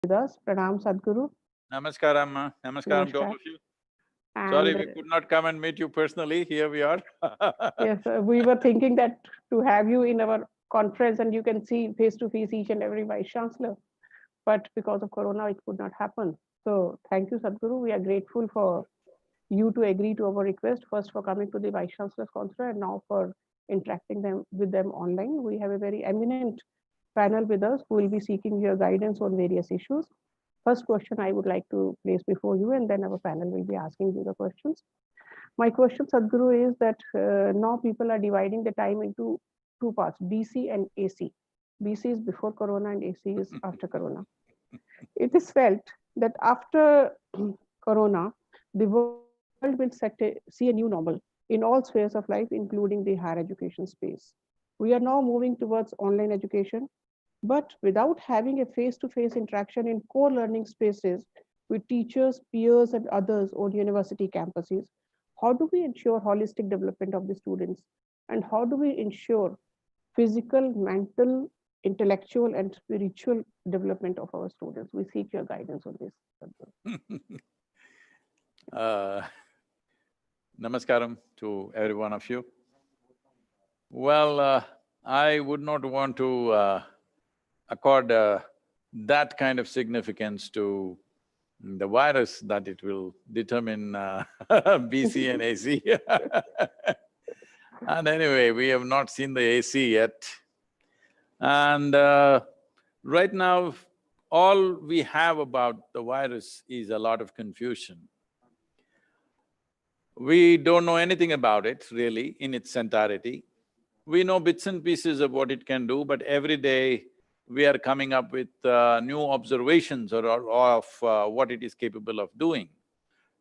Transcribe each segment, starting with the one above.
with us. Pranam Sadhguru. Namaskaram, namaskaram to all Namaskar. of you. Sorry, And we could not come and meet you personally. Here we are. yes, we were thinking that to have you in our conference and you can see face to face each and every Vice Chancellor. But because of Corona, it could not happen. So thank you, Sadhguru. We are grateful for you to agree to our request, first for coming to the Vice Chancellor's conference and now for interacting with them online. We have a very eminent panel with us who will be seeking your guidance on various issues. First question I would like to place before you, and then our panel will be asking you the questions. My question, Sadhguru, is that now people are dividing the time into two parts, BC and AC. BC is before Corona and AC is after Corona. It is felt that after Corona, the world will see a new normal in all spheres of life, including the higher education space. We are now moving towards online education, but without having a face-to-face interaction in core learning spaces with teachers, peers, and others on university campuses, how do we ensure holistic development of the students? And how do we ensure physical, mental, intellectual, and spiritual development of our students? We seek your guidance on this. Namaskaram to every one of you. Well, I would not want to accord that kind of significance to the virus that it will determine BC and AC. And anyway, we have not seen the AC yet. And right now, all we have about the virus is a lot of confusion. We don't know anything about it really in its entirety. We know bits and pieces of what it can do, but every day we are coming up with new observations of what it is capable of doing.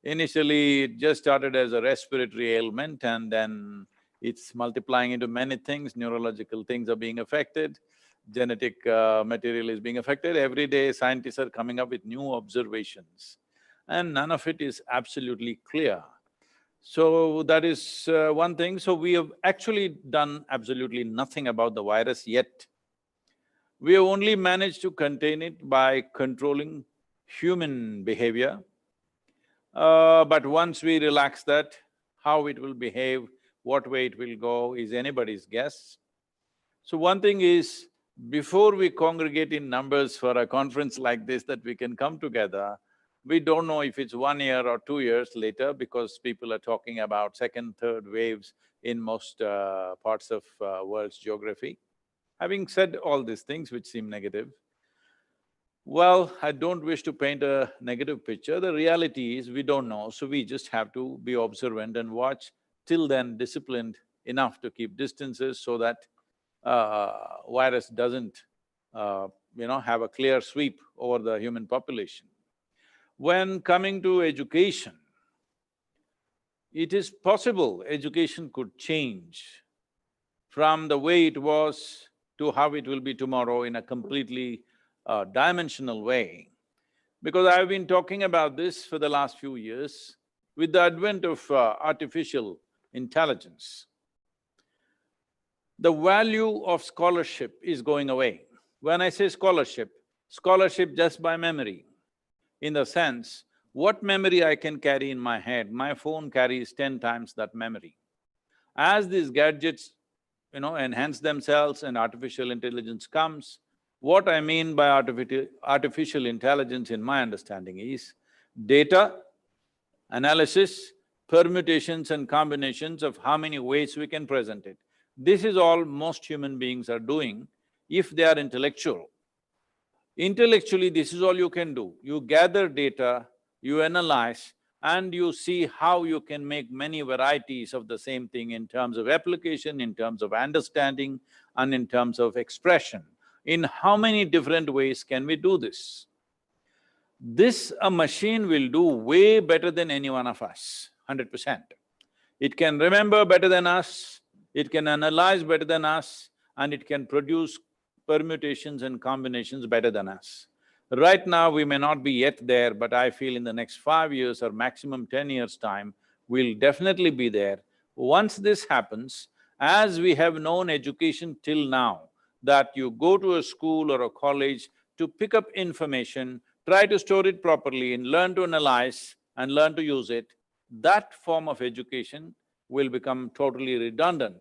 Initially, it just started as a respiratory ailment and then it's multiplying into many things, neurological things are being affected, genetic material is being affected. Every day scientists are coming up with new observations and none of it is absolutely clear. So that is one thing. So we have actually done absolutely nothing about the virus yet. We have only managed to contain it by controlling human behavior. But once we relax that, how it will behave, what way it will go is anybody's guess. So one thing is, before we congregate in numbers for a conference like this that we can come together, we don't know if it's 1 year or 2 years later because people are talking about second, third waves in most parts of world's geography. Having said all these things which seem negative, well, I don't wish to paint a negative picture. The reality is we don't know, so we just have to be observant and watch, till then disciplined enough to keep distances so that virus doesn't, have a clear sweep over the human population. When coming to education, it is possible education could change from the way it was to how it will be tomorrow in a completely dimensional way. Because I've been talking about this for the last few years, with the advent of artificial intelligence, the value of scholarship is going away. When I say scholarship just by memory, in the sense, what memory I can carry in my head, my phone carries 10 times that memory. As these gadgets, enhance themselves and artificial intelligence comes, what I mean by artificial intelligence in my understanding is data, analysis, permutations and combinations of how many ways we can present it. This is all most human beings are doing if they are intellectual. Intellectually, this is all you can do. You gather data, you analyze, and you see how you can make many varieties of the same thing in terms of application, in terms of understanding, and in terms of expression. In how many different ways can we do this? This a machine will do way better than any one of us, 100%. It can remember better than us, it can analyze better than us, and it can produce permutations and combinations better than us. Right now, we may not be yet there, but I feel in the next 5 years or maximum 10 years' time, we'll definitely be there. Once this happens, as we have known education till now, that you go to a school or a college to pick up information, try to store it properly and learn to analyze and learn to use it, that form of education will become totally redundant.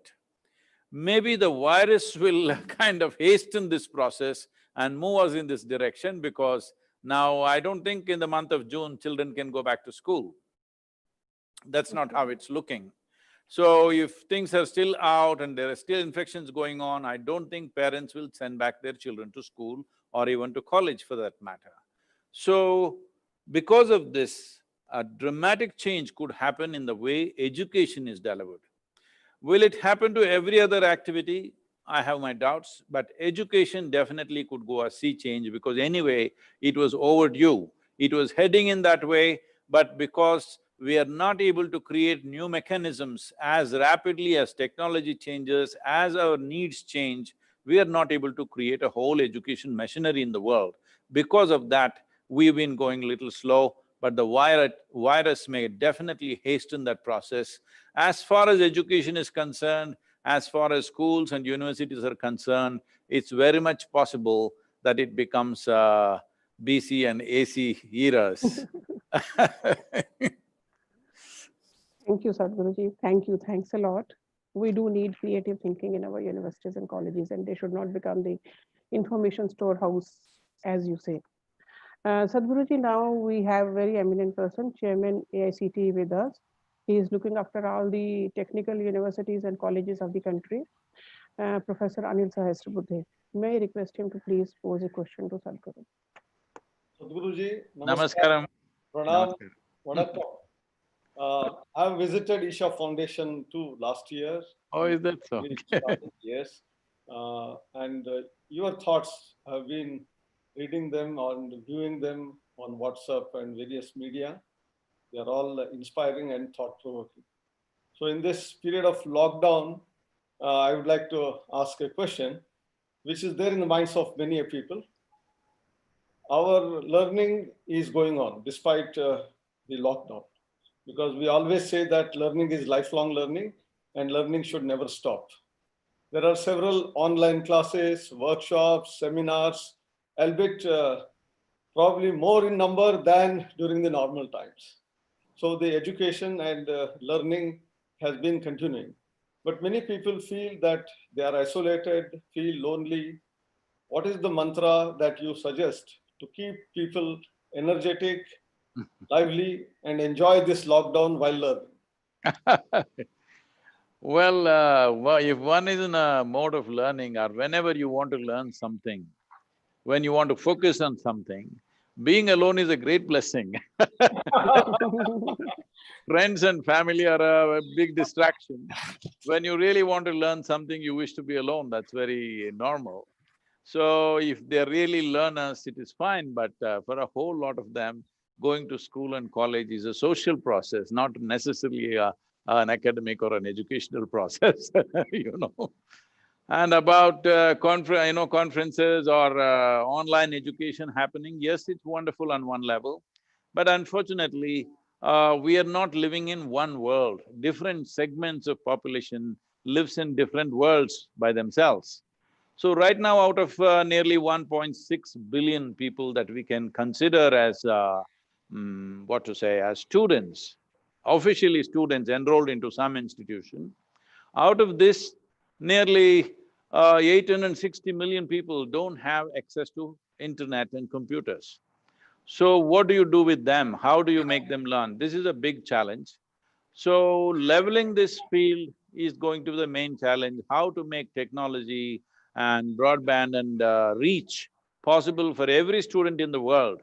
Maybe the virus will kind of hasten this process and move us in this direction, because now I don't think in the month of June children can go back to school. That's not how it's looking. So if things are still out and there are still infections going on, I don't think parents will send back their children to school or even to college for that matter. So, because of this, a dramatic change could happen in the way education is delivered. Will it happen to every other activity? I have my doubts, but education definitely could go a sea change, because anyway, it was overdue. It was heading in that way, but because we are not able to create new mechanisms as rapidly as technology changes, as our needs change, we are not able to create a whole education machinery in the world. Because of that, we've been going a little slow, but the virus may definitely hasten that process. As far as education is concerned, as far as schools and universities are concerned, it's very much possible that it becomes BC and AC eras. Thank you, Sadhguruji. Thank you. Thanks a lot. We do need creative thinking in our universities and colleges, and they should not become the information storehouse, as you say. Sadhguruji, now we have a very eminent person, Chairman AICT with us. He is looking after all the technical universities and colleges of the country, Professor Anil Sahasrabudhe. May I request him to please pose a question to Sadhguru? Sadhguruji, Namaskaram. Pranam, Namaskaram. Vanakkam. I have visited Isha Foundation too last year. Oh, is that so? Yes. And your thoughts, have been reading them and viewing them on WhatsApp and various media. They are all inspiring and thought-provoking. So in this period of lockdown, I would like to ask a question, which is there in the minds of many people. Our learning is going on despite the lockdown, because we always say that learning is lifelong learning and learning should never stop. There are several online classes, workshops, seminars, albeit probably more in number than during the normal times. So the education and learning has been continuing. But many people feel that they are isolated, feel lonely. What is the mantra that you suggest to keep people energetic, lively, and enjoy this lockdown while learning? Well, if one is in a mode of learning, or whenever you want to learn something, when you want to focus on something, being alone is a great blessing. Friends and family are a big distraction. When you really want to learn something, you wish to be alone, that's very normal. So if they're really learners, it is fine, but for a whole lot of them, going to school and college is a social process, not necessarily an academic or an educational process, you know. And about conferences or online education happening, yes, it's wonderful on one level, but unfortunately, we are not living in one world. Different segments of population lives in different worlds by themselves. So right now, out of nearly 1.6 billion people that we can consider as as students, officially students enrolled into some institution, out of this, nearly 860 million people don't have access to internet and computers. So what do you do with them? How do you make them learn? This is a big challenge. So leveling this field is going to be the main challenge, how to make technology and broadband and reach possible for every student in the world.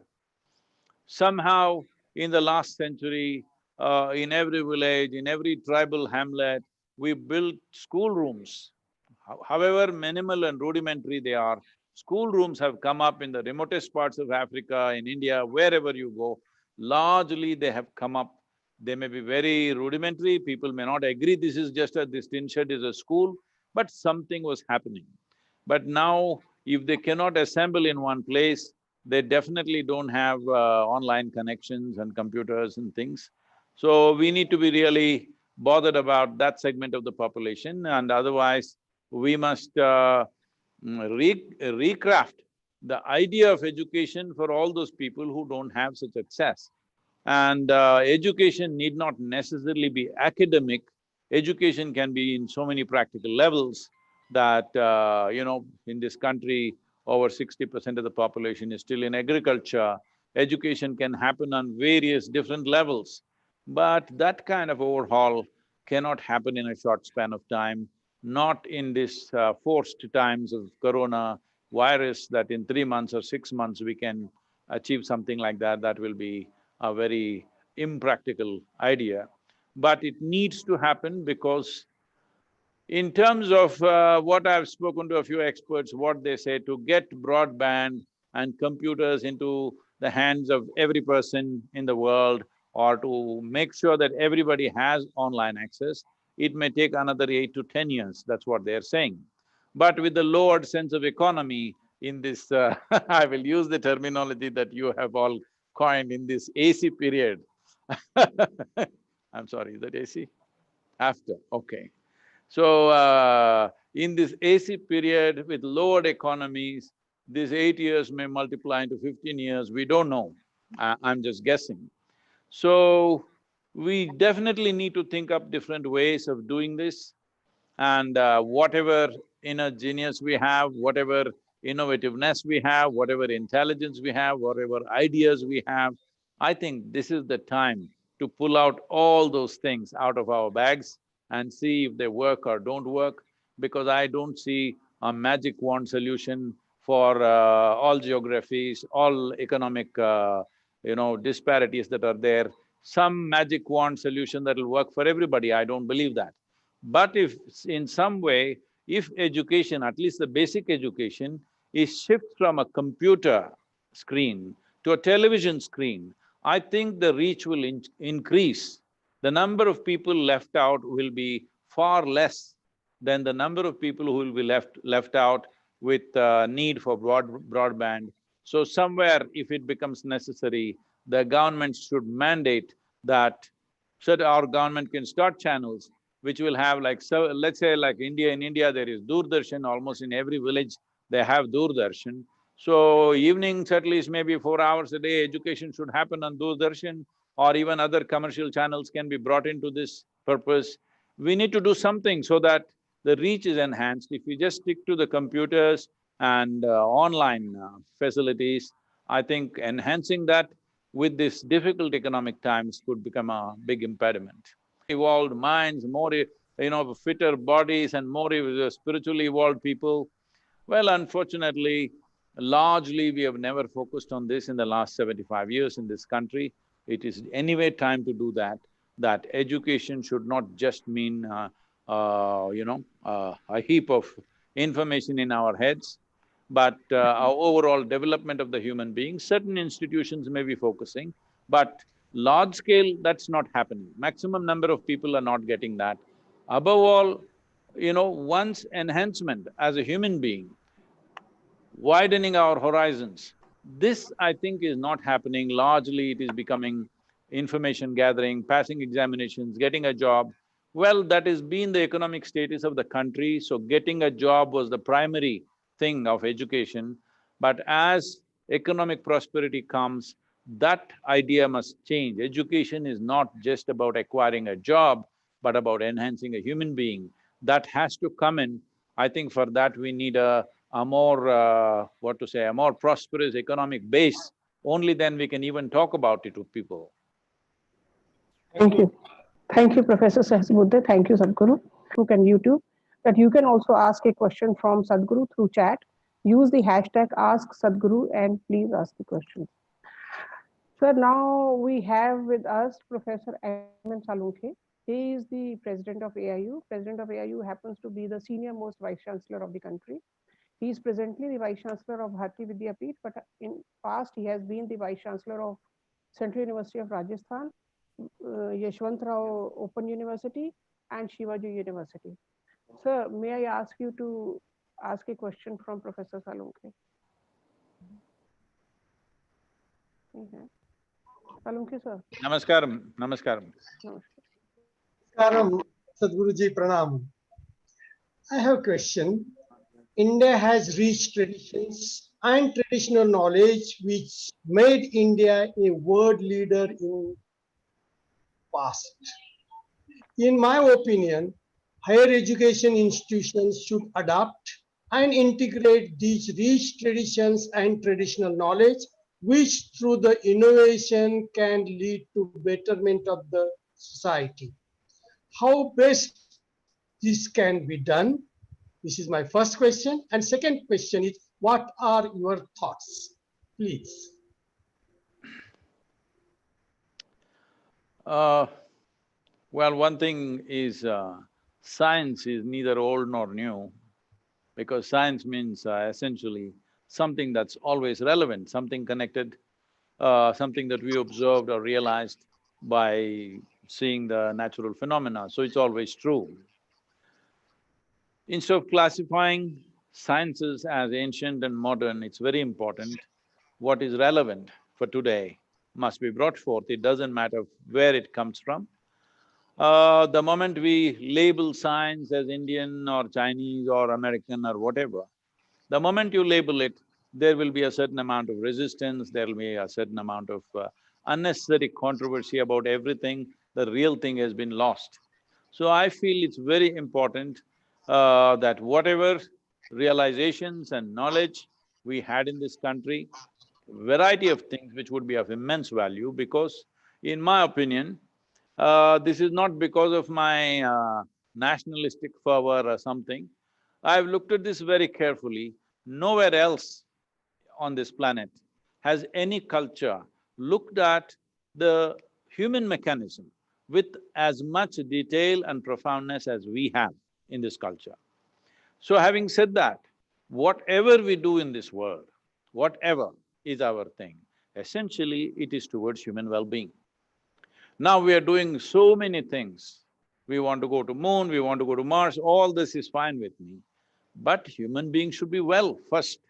Somehow, in the last century, in every village, in every tribal hamlet, we built schoolrooms. However minimal and rudimentary they are, school rooms have come up in the remotest parts of Africa, in India, wherever you go. Largely they have come up. They may be very rudimentary, people may not agree this tin shed is a school, but something was happening. But now, if they cannot assemble in one place, they definitely don't have online connections and computers and things. So we need to be really bothered about that segment of the population, and otherwise we must recraft the idea of education for all those people who don't have such access. And education need not necessarily be academic. Education can be in so many practical levels that, in this country, over 60% of the population is still in agriculture. Education can happen on various different levels. But that kind of overhaul cannot happen in a short span of time, not in this forced times of corona virus, that in 3 months or 6 months we can achieve something like that. That will be a very impractical idea. But it needs to happen because in terms of what I've spoken to a few experts, what they say, to get broadband and computers into the hands of every person in the world, or to make sure that everybody has online access, it may take another 8 to 10 years, that's what they're saying. But with the lowered sense of economy in this I will use the terminology that you have all coined in this AC period. I'm sorry, is that AC? After, okay. So, in this AC period with lowered economies, these 8 years may multiply into 15 years, we don't know. I'm just guessing. So, we definitely need to think up different ways of doing this. And whatever inner genius we have, whatever innovativeness we have, whatever intelligence we have, whatever ideas we have, I think this is the time to pull out all those things out of our bags and see if they work or don't work, because I don't see a magic wand solution for all geographies, all economic disparities that are there. Some magic wand solution that will work for everybody, I don't believe that. But if in some way, if education, at least the basic education, is shift from a computer screen to a television screen, I think the reach will increase. The number of people left out will be far less than the number of people who will be left out with need for broadband. So somewhere, if it becomes necessary, the government should mandate that our government can start channels which will have like… So let's say like in India there is Doordarshan, almost in every village they have Doordarshan. So evenings at least maybe 4 hours a day, education should happen on Doordarshan, or even other commercial channels can be brought into this purpose. We need to do something so that the reach is enhanced. If we just stick to the computers and online facilities, I think enhancing that with this difficult economic times could become a big impediment. Evolved minds, more fitter bodies and more spiritually evolved people. Well, unfortunately, largely we have never focused on this in the last 75 years in this country. It is anyway time to do that, that education should not just mean a heap of information in our heads, but our overall development of the human being. Certain institutions may be focusing, but large scale, that's not happening. Maximum number of people are not getting that. Above all, one's enhancement as a human being, widening our horizons, this I think is not happening. Largely it is becoming information gathering, passing examinations, getting a job. Well, that has been the economic status of the country, so getting a job was the primary thing of education. But as economic prosperity comes, that idea must change. Education is not just about acquiring a job, but about enhancing a human being. That has to come in. I think for that we need a more, a more prosperous economic base. Only then we can even talk about it with people. Thank you. Thank you, Professor Sadhguru. Thank you, Sadhguru. Facebook and YouTube. That you can also ask a question from Sadhguru through chat. Use the hashtag Ask Sadhguru and please ask the question. So now we have with us Professor Ayman Salunke. He is the president of AIU. President of AIU happens to be the senior most vice-chancellor of the country. He is presently the Vice-Chancellor of Bharati Vidyapeeth, but in past he has been the Vice-Chancellor of Central University of Rajasthan, Yeshwantrao Open University and Shivaji University. Sir, may I ask you to ask a question from Professor Salunke? Salunke sir. Namaskaram, namaskaram. Namaskaram, Sadhguruji Pranam. I have a question. India has rich traditions and traditional knowledge which made India a world leader in past. In my opinion, higher education institutions should adapt and integrate these rich traditions and traditional knowledge, which through the innovation can lead to betterment of the society. How best this can be done? This is my first question. And second question is, what are your thoughts? Please. Uh, well, one thing is science is neither old nor new, because science means essentially something that's always relevant, something connected, something that we observed or realized by seeing the natural phenomena, so it's always true. Instead of classifying sciences as ancient and modern, it's very important what is relevant for today must be brought forth. It doesn't matter where it comes from. The moment we label science as Indian or Chinese or American or whatever, the moment you label it, there will be a certain amount of resistance, there will be a certain amount of unnecessary controversy about everything. The real thing has been lost. So I feel it's very important that whatever realizations and knowledge we had in this country, variety of things which would be of immense value, because in my opinion, this is not because of my nationalistic fervor or something. I've looked at this very carefully. Nowhere else on this planet has any culture looked at the human mechanism with as much detail and profoundness as we have in this culture. So having said that, whatever we do in this world, whatever is our thing, essentially it is towards human well-being. Now we are doing so many things. We want to go to moon, we want to go to Mars, all this is fine with me. But human beings should be well first.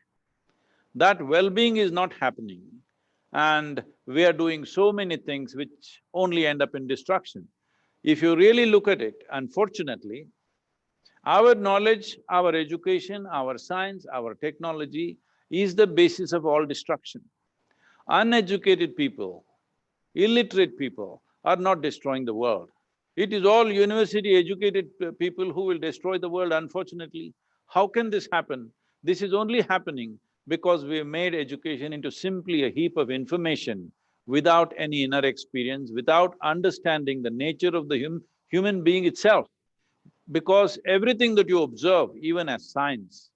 That well-being is not happening, and we are doing so many things which only end up in destruction. If you really look at it, unfortunately, our knowledge, our education, our science, our technology is the basis of all destruction. Uneducated people, illiterate people are not destroying the world. It is all university-educated people who will destroy the world, unfortunately. How can this happen? This is only happening because we have made education into simply a heap of information without any inner experience, without understanding the nature of the human being itself. Because everything that you observe, even as science,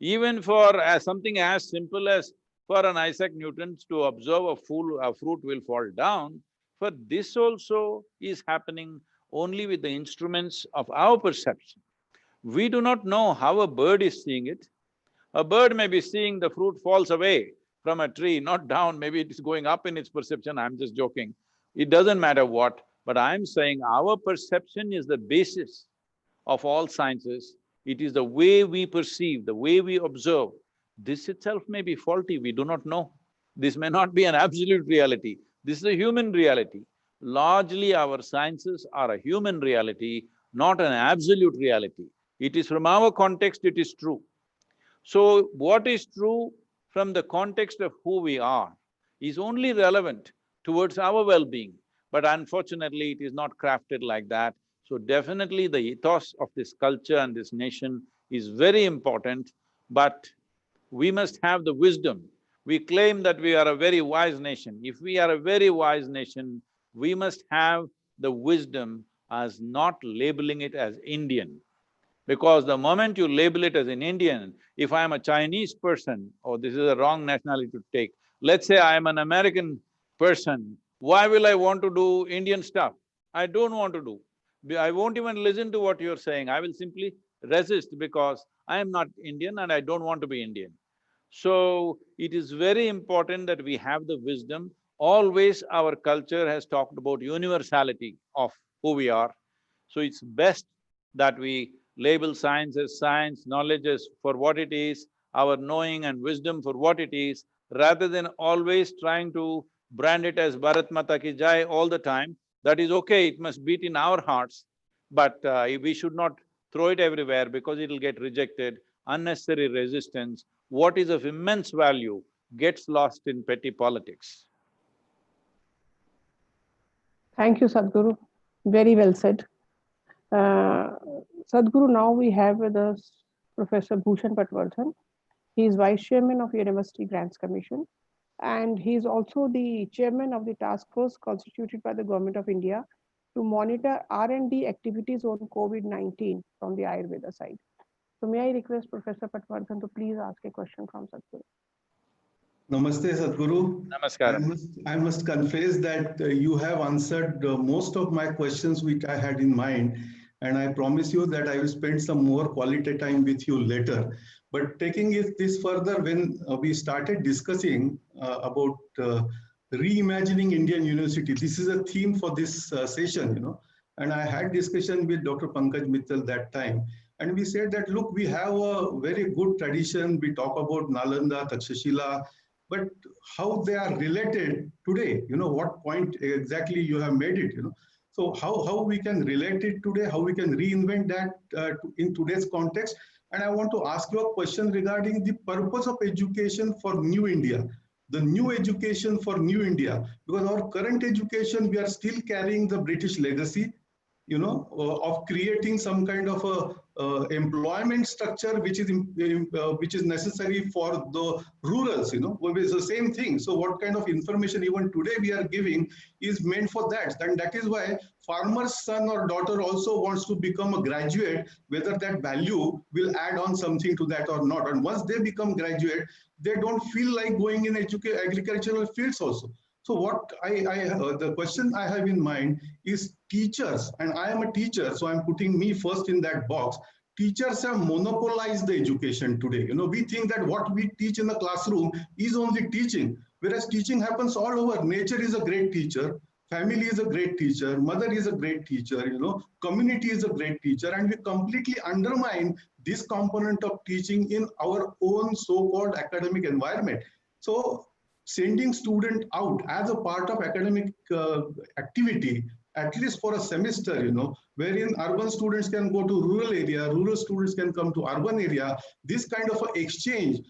even for something as simple as for an Isaac Newton to observe a fruit will fall down, for this also is happening only with the instruments of our perception. We do not know how a bird is seeing it. A bird may be seeing the fruit falls away from a tree, not down, maybe it is going up in its perception, I'm just joking. It doesn't matter what, but I'm saying our perception is the basis of all sciences. It is the way we perceive, the way we observe. This itself may be faulty, we do not know. This may not be an absolute reality, this is a human reality. Largely our sciences are a human reality, not an absolute reality. It is from our context, it is true. So what is true from the context of who we are is only relevant towards our well-being, but unfortunately it is not crafted like that. So definitely the ethos of this culture and this nation is very important, but we must have the wisdom. We claim that we are a very wise nation. If we are a very wise nation, we must have the wisdom as not labeling it as Indian. Because the moment you label it as an Indian, if I am a Chinese person, oh, this is a wrong nationality to take. Let's say I am an American person, why will I want to do Indian stuff? I don't want to do. I won't even listen to what you're saying, I will simply resist because I am not Indian and I don't want to be Indian. So, it is very important that we have the wisdom. Always our culture has talked about universality of who we are. So it's best that we label science as science, knowledge as for what it is, our knowing and wisdom for what it is, rather than always trying to brand it as Bharat Mata Ki Jai all the time. That is okay, it must beat in our hearts, but we should not throw it everywhere because it'll get rejected, unnecessary resistance. what is of immense value gets lost in petty politics. Thank you, Sadhguru. Very well said. Sadhguru, now we have with us Professor Bhushan Patwardhan. He is Vice Chairman of University Grants Commission, and he is also the Chairman of the task force constituted by the Government of India to monitor R&D activities on COVID-19 from the Ayurveda side. So may I request Professor Patwardhan to please ask a question from Sadhguru. Namaste, Sadhguru. Namaskaram. I must confess that you have answered most of my questions which I had in mind, and I promise you that I will spend some more quality time with you later. But taking this further, when we started discussing about reimagining Indian university, this is a theme for this session, and I had discussion with Dr. Pankaj Mittal that time. And we said that, look, we have a very good tradition. We talk about Nalanda, Takshashila, but how they are related today, what point exactly you have made it, So how we can relate it today, how we can reinvent that in today's context. And I want to ask you a question regarding the purpose of education for New India, the new education for New India, because our current education, we are still carrying the British legacy, of creating some kind of a employment structure which is necessary for the rurals, it's the same thing. So what kind of information even today we are giving is meant for that, and that is why farmer's son or daughter also wants to become a graduate, whether that value will add on something to that or not. And once they become graduate, they don't feel like going in agricultural fields also. So what the question I have in mind is teachers, and I am a teacher, so I'm putting me first in that box. Teachers have monopolized the education today. We think that what we teach in the classroom is only teaching, whereas teaching happens all over. Nature is a great teacher, family is a great teacher, mother is a great teacher, community is a great teacher, and we completely undermine this component of teaching in our own so-called academic environment. So sending student out as a part of academic activity, at least for a semester, wherein urban students can go to rural area, rural students can come to urban area, this kind of exchange,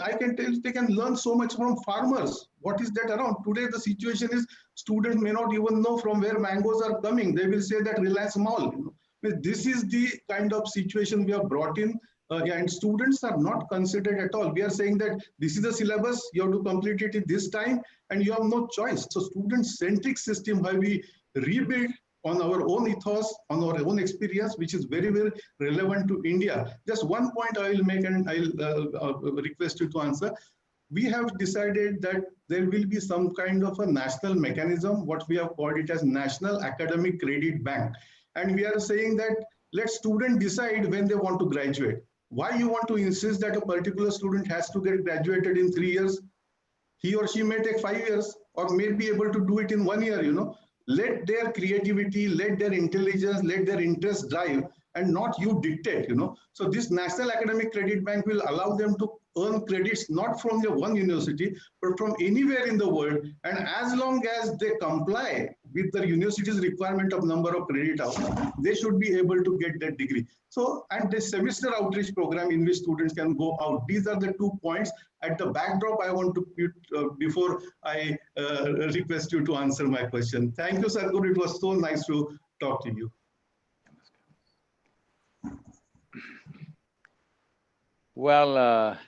I can tell they can learn so much from farmers. What is that around? Today the situation is students may not even know from where mangoes are coming. They will say that Reliance Mall. This is the kind of situation we have brought in. And students are not considered at all. We are saying that this is the syllabus, you have to complete it in this time, and you have no choice. So student-centric system have we rebuilt on our own ethos, on our own experience, which is very, very relevant to India. Just one point I will make, and I'll request you to answer. We have decided that there will be some kind of a national mechanism, what we have called it as National Academic Credit Bank. And we are saying that let students decide when they want to graduate. Why you want to insist that a particular student has to get graduated in 3 years? He or she may take 5 years or may be able to do it in 1 year, Let their creativity, let their intelligence, let their interest drive, and not you dictate, So this National Academic Credit Bank will allow them to earn credits not from their one university, but from anywhere in the world. And as long as they comply with the university's requirement of number of credit hours, they should be able to get that degree. So, and the semester outreach program in which students can go out. These are the 2 points at the backdrop I want to put before I request you to answer my question. Thank you, Sadhguru. It was so nice to talk to you. Well,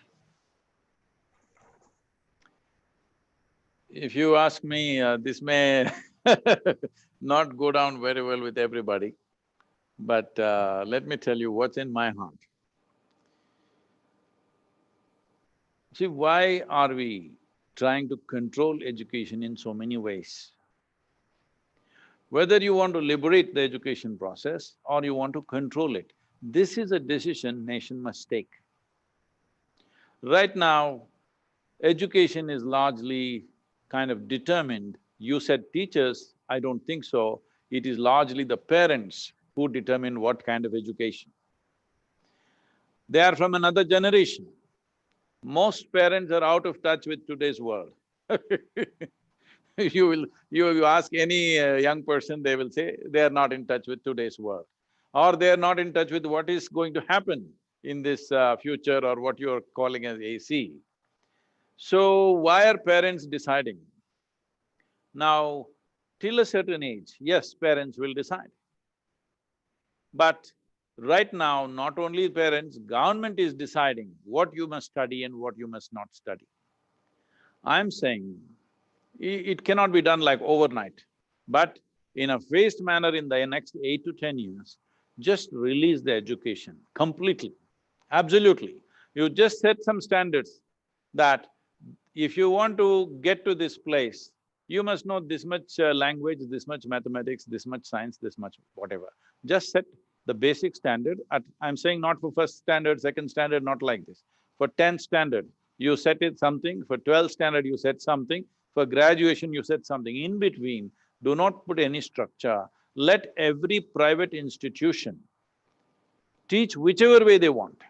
if you ask me, this may not go down very well with everybody, but let me tell you what's in my heart. See, why are we trying to control education in so many ways? Whether you want to liberate the education process or you want to control it, this is a decision nation must take. Right now, education is largely kind of determined. You said teachers, I don't think so. It is largely the parents who determine what kind of education. They are from another generation. Most parents are out of touch with today's world. You ask any young person, they will say they are not in touch with today's world. Or they are not in touch with what is going to happen in this future or what you're calling as AC. So why are parents deciding? Now, till a certain age, yes, parents will decide. But right now, not only parents, government is deciding what you must study and what you must not study. I'm saying it cannot be done like overnight, but in a phased manner in the next 8 to 10 years, just release the education completely, absolutely. You just set some standards that if you want to get to this place, you must know this much language, this much mathematics, this much science, this much whatever. Just set the basic standard I'm saying not for first standard, second standard, not like this. For 10th standard, you set it something, for 12th standard you set something, for graduation you set something. In between, do not put any structure. Let every private institution teach whichever way they want,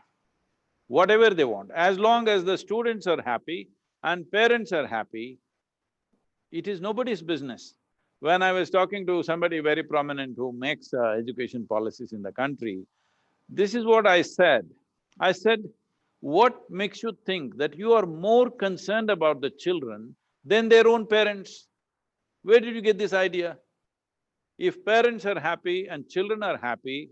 whatever they want. As long as the students are happy and parents are happy, it is nobody's business. When I was talking to somebody very prominent who makes education policies in the country, this is what I said. I said, what makes you think that you are more concerned about the children than their own parents? Where did you get this idea? If parents are happy and children are happy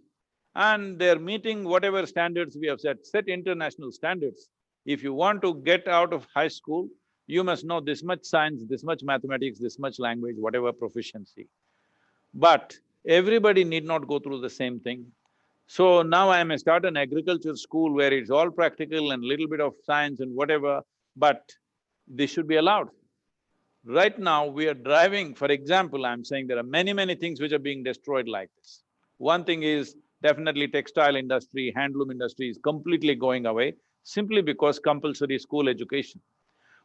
and they're meeting whatever standards we have set international standards. If you want to get out of high school, you must know this much science, this much mathematics, this much language, whatever proficiency. But everybody need not go through the same thing. So now I may start an agriculture school where it's all practical and little bit of science and whatever, but this should be allowed. Right now, we are driving, for example, I'm saying there are many things which are being destroyed like this. One thing is definitely textile industry, handloom industry is completely going away simply because compulsory school education.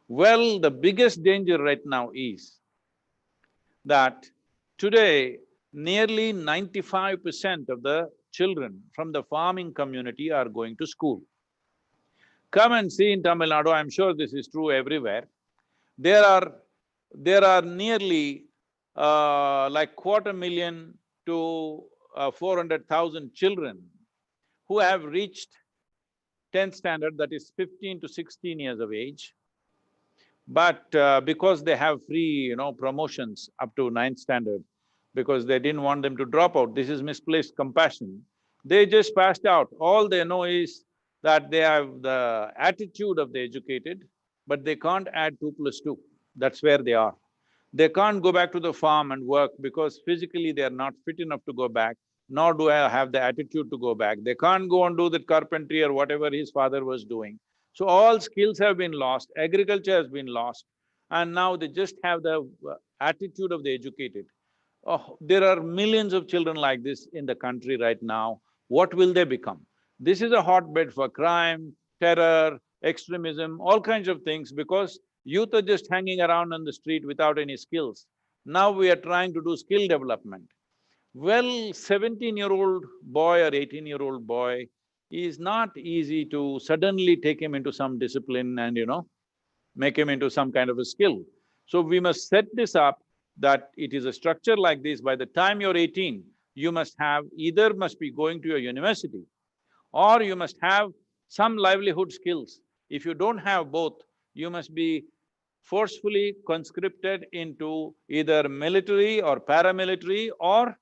Well, the biggest danger right now is that today, nearly 95% of the children from the farming community are going to school. Come and see in Tamil Nadu, I'm sure this is true everywhere. There are nearly like 250,000 to 400,000 children who have reached 10th standard, that is 15 to 16 years of age. But because they have free, promotions up to 9th standard, because they didn't want them to drop out, this is misplaced compassion, they just passed out. All they know is that they have the attitude of the educated, but they can't add 2 plus 2. That's where they are. They can't go back to the farm and work because physically they are not fit enough to go back, nor do I have the attitude to go back. They can't go and do that carpentry or whatever his father was doing. So all skills have been lost, agriculture has been lost, and now they just have the attitude of the educated. Oh, there are millions of children like this in the country right now. What will they become? This is a hotbed for crime, terror, extremism, all kinds of things because youth are just hanging around on the street without any skills. Now we are trying to do skill development. Well, 17-year-old boy or 18-year-old boy is not easy to suddenly take him into some discipline and, make him into some kind of a skill. So we must set this up that it is a structure like this. By the time you're 18, you must have… either must be going to your university or you must have some livelihood skills. If you don't have both, you must be forcefully conscripted into either military or paramilitary or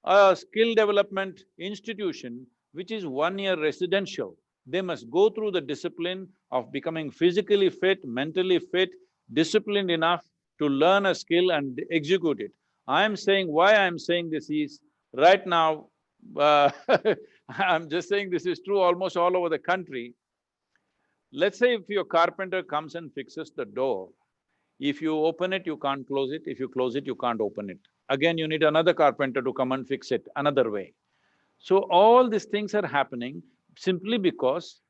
a skill development institution which is 1 year residential. They must go through the discipline of becoming physically fit, mentally fit, disciplined enough to learn a skill and execute it. I'm saying… why I'm saying this is, right now, I'm just saying this is true almost all over the country. Let's say if your carpenter comes and fixes the door, if you open it, you can't close it, if you close it, you can't open it. Again, you need another carpenter to come and fix it another way. So all these things are happening simply because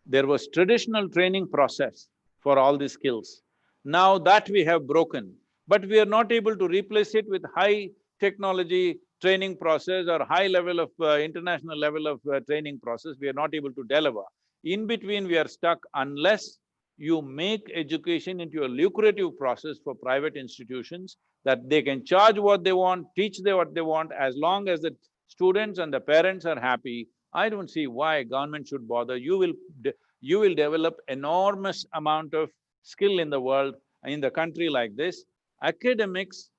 there was traditional training process for all these skills. Now that we have broken, but we are not able to replace it with high technology training process or high level of international level of training process, we are not able to deliver. In between, we are stuck unless you make education into a lucrative process for private institutions that they can charge what they want, teach what they want, as long as the students and the parents are happy, I don't see why government should bother. You will develop enormous amount of skill in the world, in the country like this. Academics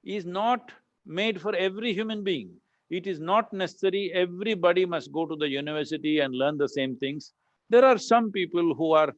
is not made for every human being. It is not necessary everybody must go to the university and learn the same things. There are some people who are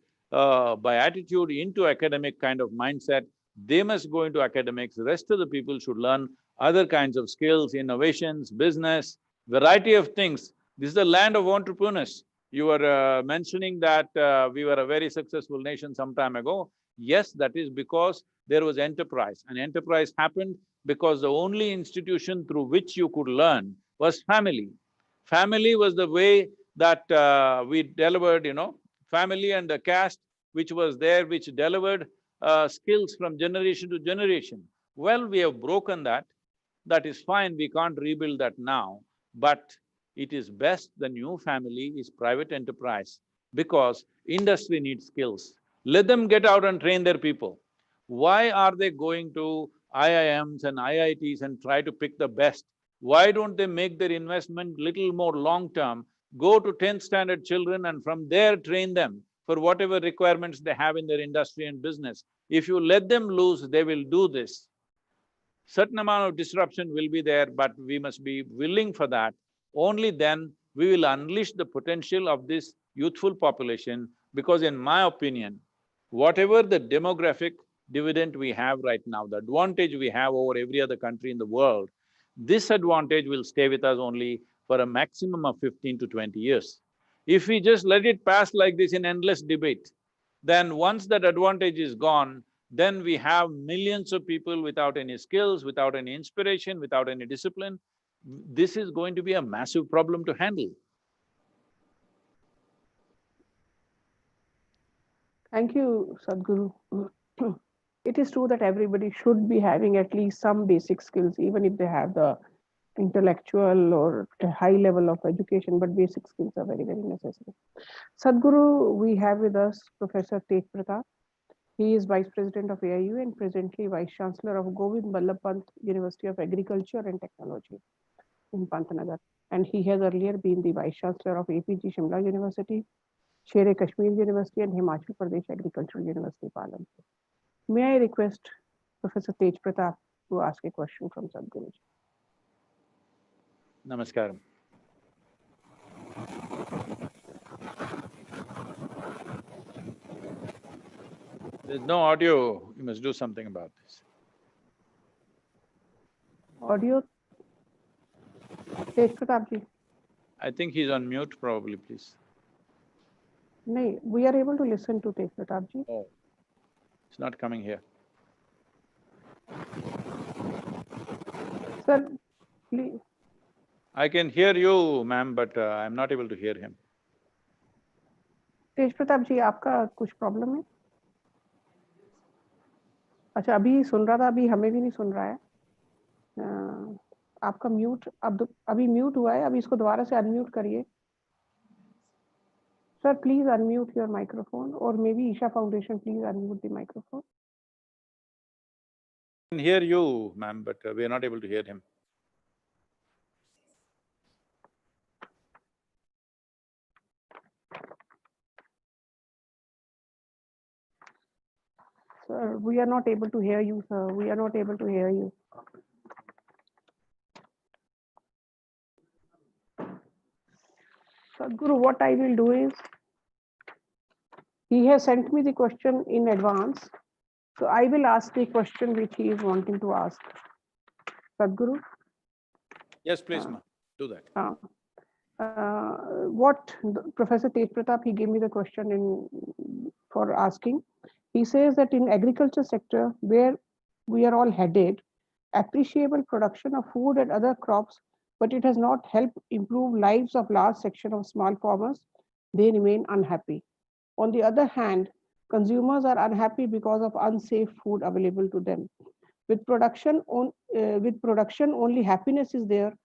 by attitude into academic kind of mindset, they must go into academics, the rest of the people should learn other kinds of skills, innovations, business, variety of things. This is the land of entrepreneurs. You were mentioning that we were a very successful nation some time ago. Yes, that is because there was enterprise, and enterprise happened because the only institution through which you could learn was family. Family was the way that we delivered, family and the caste which was there, which delivered skills from generation to generation. Well, we have broken that. That is fine, we can't rebuild that now, but it is best the new family is private enterprise because industry needs skills. Let them get out and train their people. Why are they going to IIMs and IITs and try to pick the best? Why don't they make their investment little more long-term, go to 10th standard children and from there train them for whatever requirements they have in their industry and business? If you let them loose, they will do this. Certain amount of disruption will be there, but we must be willing for that. Only then we will unleash the potential of this youthful population, because in my opinion, whatever the demographic dividend we have right now, the advantage we have over every other country in the world, this advantage will stay with us only for a maximum of 15 to 20 years. If we just let it pass like this in endless debate, then once that advantage is gone, then we have millions of people without any skills, without any inspiration, without any discipline. This is going to be a massive problem to handle. Thank you, Sadhguru. It is true that everybody should be having at least some basic skills, even if they have the intellectual or a high level of education, but basic skills are very, very necessary. Sadhguru, we have with us Professor Tej Pratap. He is Vice President of AIU and presently Vice-Chancellor of Govind Ballabh Pant University of Agriculture and Technology in Pantnagar. And he has earlier been the Vice-Chancellor of APG Shimla University, Sher-e Kashmir University and Himachal Pradesh Agricultural University, Palanpur. May I request Professor Tej Pratap to ask a question from Sadhguru? Namaskaram. There's no audio, you must do something about this. Audio? Tej Pratap ji? I think he's on mute probably, please. No, we are able to listen to Tej Pratap ji. Oh, it's not coming here. Sir, please. I can hear you, ma'am, but I'm not able to hear him. तेज प्रताप जी, आपका कुछ problem है? अच्छा, अभी सुन रहा था, अभी हमें भी नहीं सुन रहा है। आपका म्यूट अब अभी म्यूट हुआ है, अभी इसको दोबारा से अनम्यूट करिए। Sir, please unmute your microphone, और may be Isha Foundation please unmute the microphone. I can hear you, ma'am, but we are not able to hear him. Sir, we are not able to hear you, sir. We are not able to hear you. Sadhguru, what I will do is, he has sent me the question in advance, so I will ask the question which he is wanting to ask. Sadhguru? Yes, please, ma'am, do that. What Professor Tej Pratap, he gave me the question for asking. He says that in agriculture sector, where we are all headed, appreciable production of food and other crops, but it has not helped improve lives of large section of small farmers. They remain unhappy. On the other hand, consumers are unhappy because of unsafe food available to them. With production only happiness is there.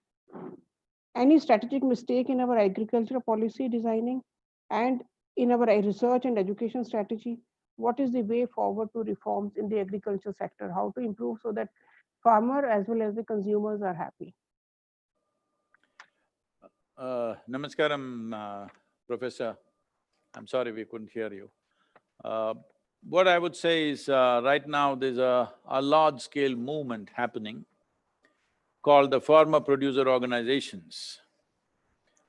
Any strategic mistake in our agricultural policy designing and in our research and education strategy? What is the way forward to reforms in the agriculture sector? How to improve so that farmer as well as the consumers are happy? Namaskaram, Professor. I'm sorry we couldn't hear you. Uh, what I would say is, right now there's a large-scale movement happening called the farmer producer organizations.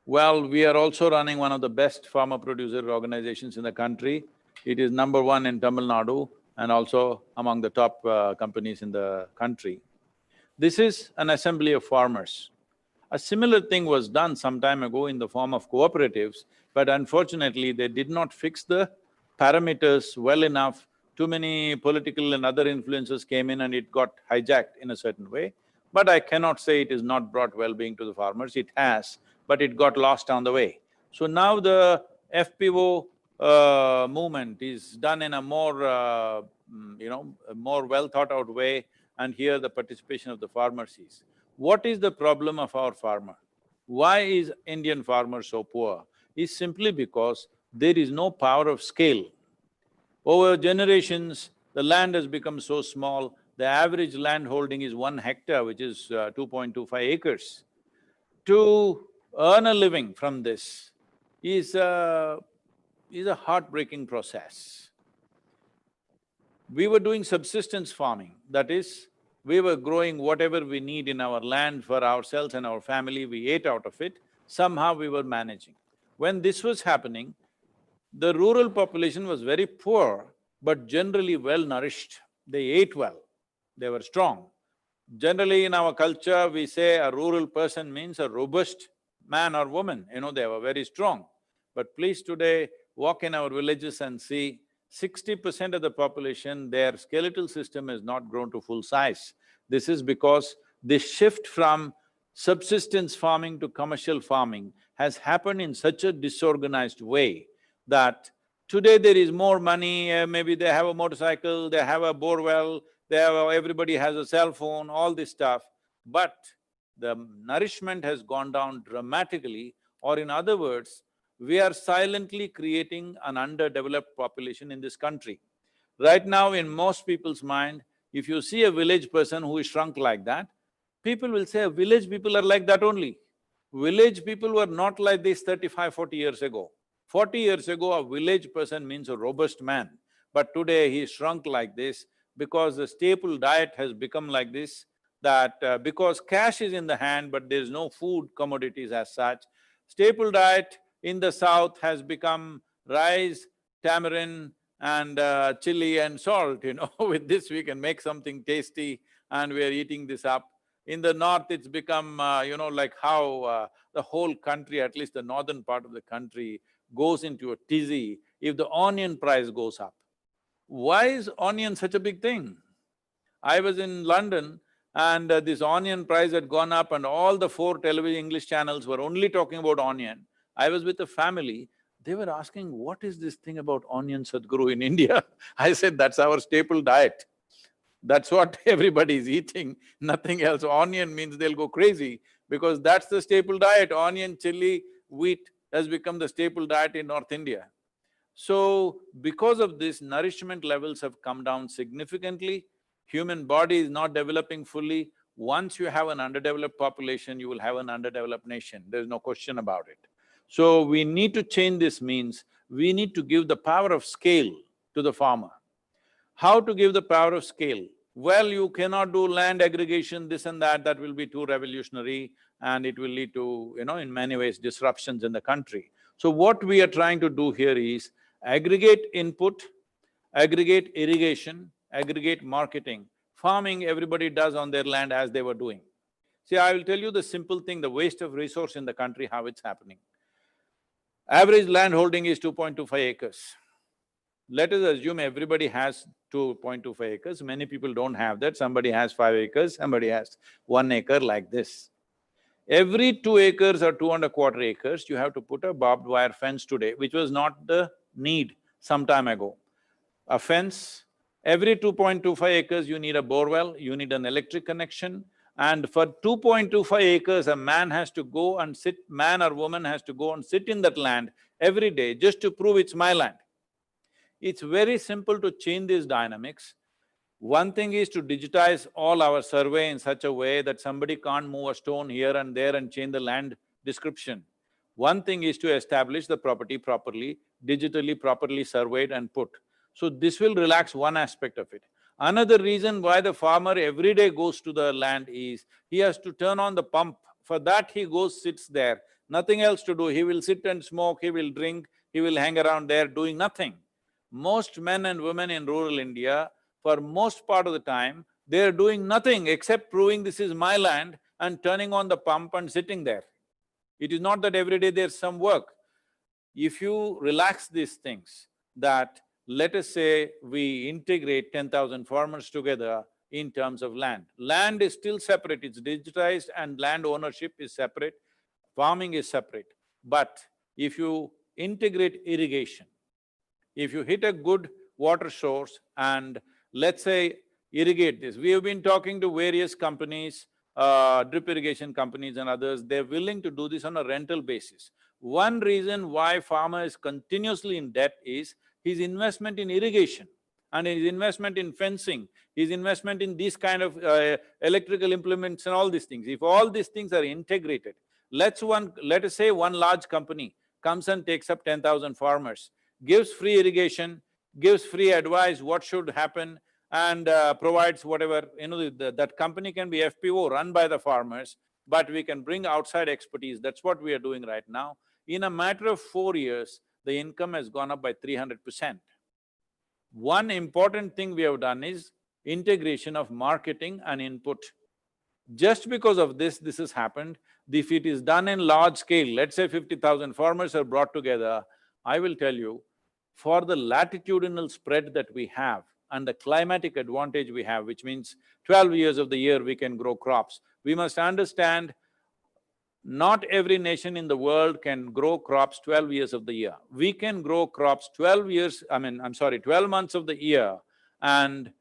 Well, we are also running one of the best farmer producer organizations in the country. It is #1 in Tamil Nadu and also among the top companies in the country. This is an assembly of farmers. A similar thing was done some time ago in the form of cooperatives, but unfortunately they did not fix the parameters well enough. Too many political and other influences came in and it got hijacked in a certain way. But I cannot say it has not brought well-being to the farmers, it has, but it got lost on the way. So now the FPO movement is done in a more, a more well-thought-out way, and here the participation of the farmers is. What is the problem of our farmer? Why is Indian farmer so poor? Is simply because there is no power of scale. Over generations, the land has become so small, the average land holding is 1 hectare, which is 2.25 acres. To earn a living from this is a heartbreaking process. We were doing subsistence farming, that is, we were growing whatever we need in our land for ourselves and our family, we ate out of it, somehow we were managing. When this was happening, the rural population was very poor, but generally well-nourished. They ate well, they were strong. Generally in our culture, we say a rural person means a robust man or woman, they were very strong. But please today, walk in our villages and see, 60% of the population, their skeletal system has not grown to full size. This is because this shift from subsistence farming to commercial farming has happened in such a disorganized way that today there is more money, maybe they have a motorcycle, they have a bore well, everybody has a cell phone, all this stuff, but the nourishment has gone down dramatically, or in other words, we are silently creating an underdeveloped population in this country. Right now, in most people's mind, if you see a village person who is shrunk like that, people will say, village people are like that only. Village people were not like this 35, 40 years ago. 40 years ago, a village person means a robust man, but today he shrunk like this because the staple diet has become like this, that because cash is in the hand but there's no food commodities as such, staple diet in the south has become rice, tamarind and chili and salt, With this we can make something tasty and we are eating this up. In the north it's become, like how the whole country, at least the northern part of the country, goes into a tizzy if the onion price goes up. Why is onion such a big thing? I was in London and this onion price had gone up and all the 4 television English channels were only talking about onion. I was with a family, they were asking, what is this thing about onion, Sadhguru, in India? I said, that's our staple diet. That's what everybody is eating, nothing else. Onion means they'll go crazy because that's the staple diet. Onion, chili, wheat has become the staple diet in North India. So, because of this, nourishment levels have come down significantly. Human body is not developing fully. Once you have an underdeveloped population, you will have an underdeveloped nation, there's no question about it. So, we need to change this means, we need to give the power of scale to the farmer. How to give the power of scale? Well, you cannot do land aggregation, this and that will be too revolutionary and it will lead to, in many ways, disruptions in the country. So what we are trying to do here is aggregate input, aggregate irrigation, aggregate marketing. Farming, everybody does on their land as they were doing. See, I will tell you the simple thing, the waste of resource in the country, how it's happening. Average land holding is 2.25 acres. Let us assume everybody has 2.25 acres, many people don't have that, somebody has 5 acres, somebody has 1 acre like this. Every 2 acres or 2.25 acres, you have to put a barbed wire fence today, which was not the need some time ago. A fence, every 2.25 acres you need a borewell, you need an electric connection, and for 2.25 acres a man has to go and sit, man or woman has to go and sit in that land every day just to prove it's my land. It's very simple to change these dynamics. One thing is to digitize all our survey in such a way that somebody can't move a stone here and there and change the land description. One thing is to establish the property properly, digitally properly surveyed and put. So this will relax one aspect of it. Another reason why the farmer every day goes to the land is he has to turn on the pump. For that he goes, sits there, nothing else to do. He will sit and smoke, he will drink, he will hang around there doing nothing. Most men and women in rural India, for most part of the time, they're doing nothing except proving this is my land and turning on the pump and sitting there. It is not that every day there's some work. If you relax these things, that let us say we integrate 10,000 farmers together in terms of land. Land is still separate, it's digitized and land ownership is separate, farming is separate. But if you integrate irrigation, if you hit a good water source and let's say irrigate this, we have been talking to various companies, drip irrigation companies and others, they're willing to do this on a rental basis. One reason why farmer is continuously in debt is his investment in irrigation and his investment in fencing, his investment in these kind of electrical implements and all these things. If all these things are integrated, let us say one large company comes and takes up 10,000 farmers, gives free irrigation, gives free advice what should happen and provides whatever, that company can be FPO run by the farmers, but we can bring outside expertise. That's what we are doing right now. In a matter of 4 years, the income has gone up by 300%. One important thing we have done is integration of marketing and input. Just because of this has happened. If it is done in large scale, let's say 50,000 farmers are brought together, I will tell you, for the latitudinal spread that we have and the climatic advantage we have, which means 12 years of the year we can grow crops, we must understand not every nation in the world can grow crops 12 years of the year. We can grow crops 12 months of the year, and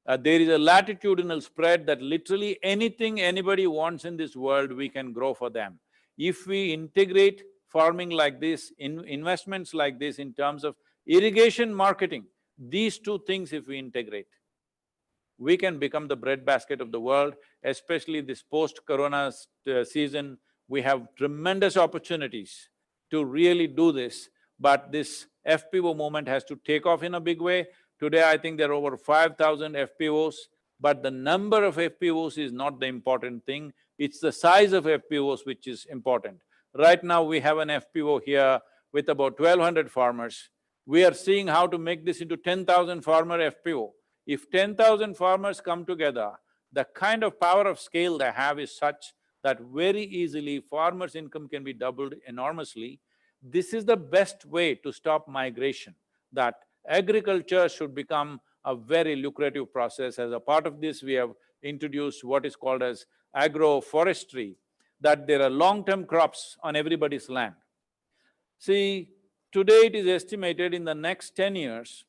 there is a latitudinal spread that literally anything anybody wants in this world, we can grow for them. If we integrate farming like this, investments like this in terms of irrigation, marketing, these two things if we integrate, we can become the breadbasket of the world, especially this post-corona season. We have tremendous opportunities to really do this, but this FPO movement has to take off in a big way. Today, I think there are over 5,000 FPOs, but the number of FPOs is not the important thing, it's the size of FPOs which is important. Right now, we have an FPO here with about 1,200 farmers. We are seeing how to make this into 10,000 farmer FPO. If 10,000 farmers come together, the kind of power of scale they have is such that very easily farmers' income can be doubled enormously. This is the best way to stop migration, that agriculture should become a very lucrative process. As a part of this, we have introduced what is called as agroforestry, that there are long-term crops on everybody's land. See, today it is estimated in the next 10 years,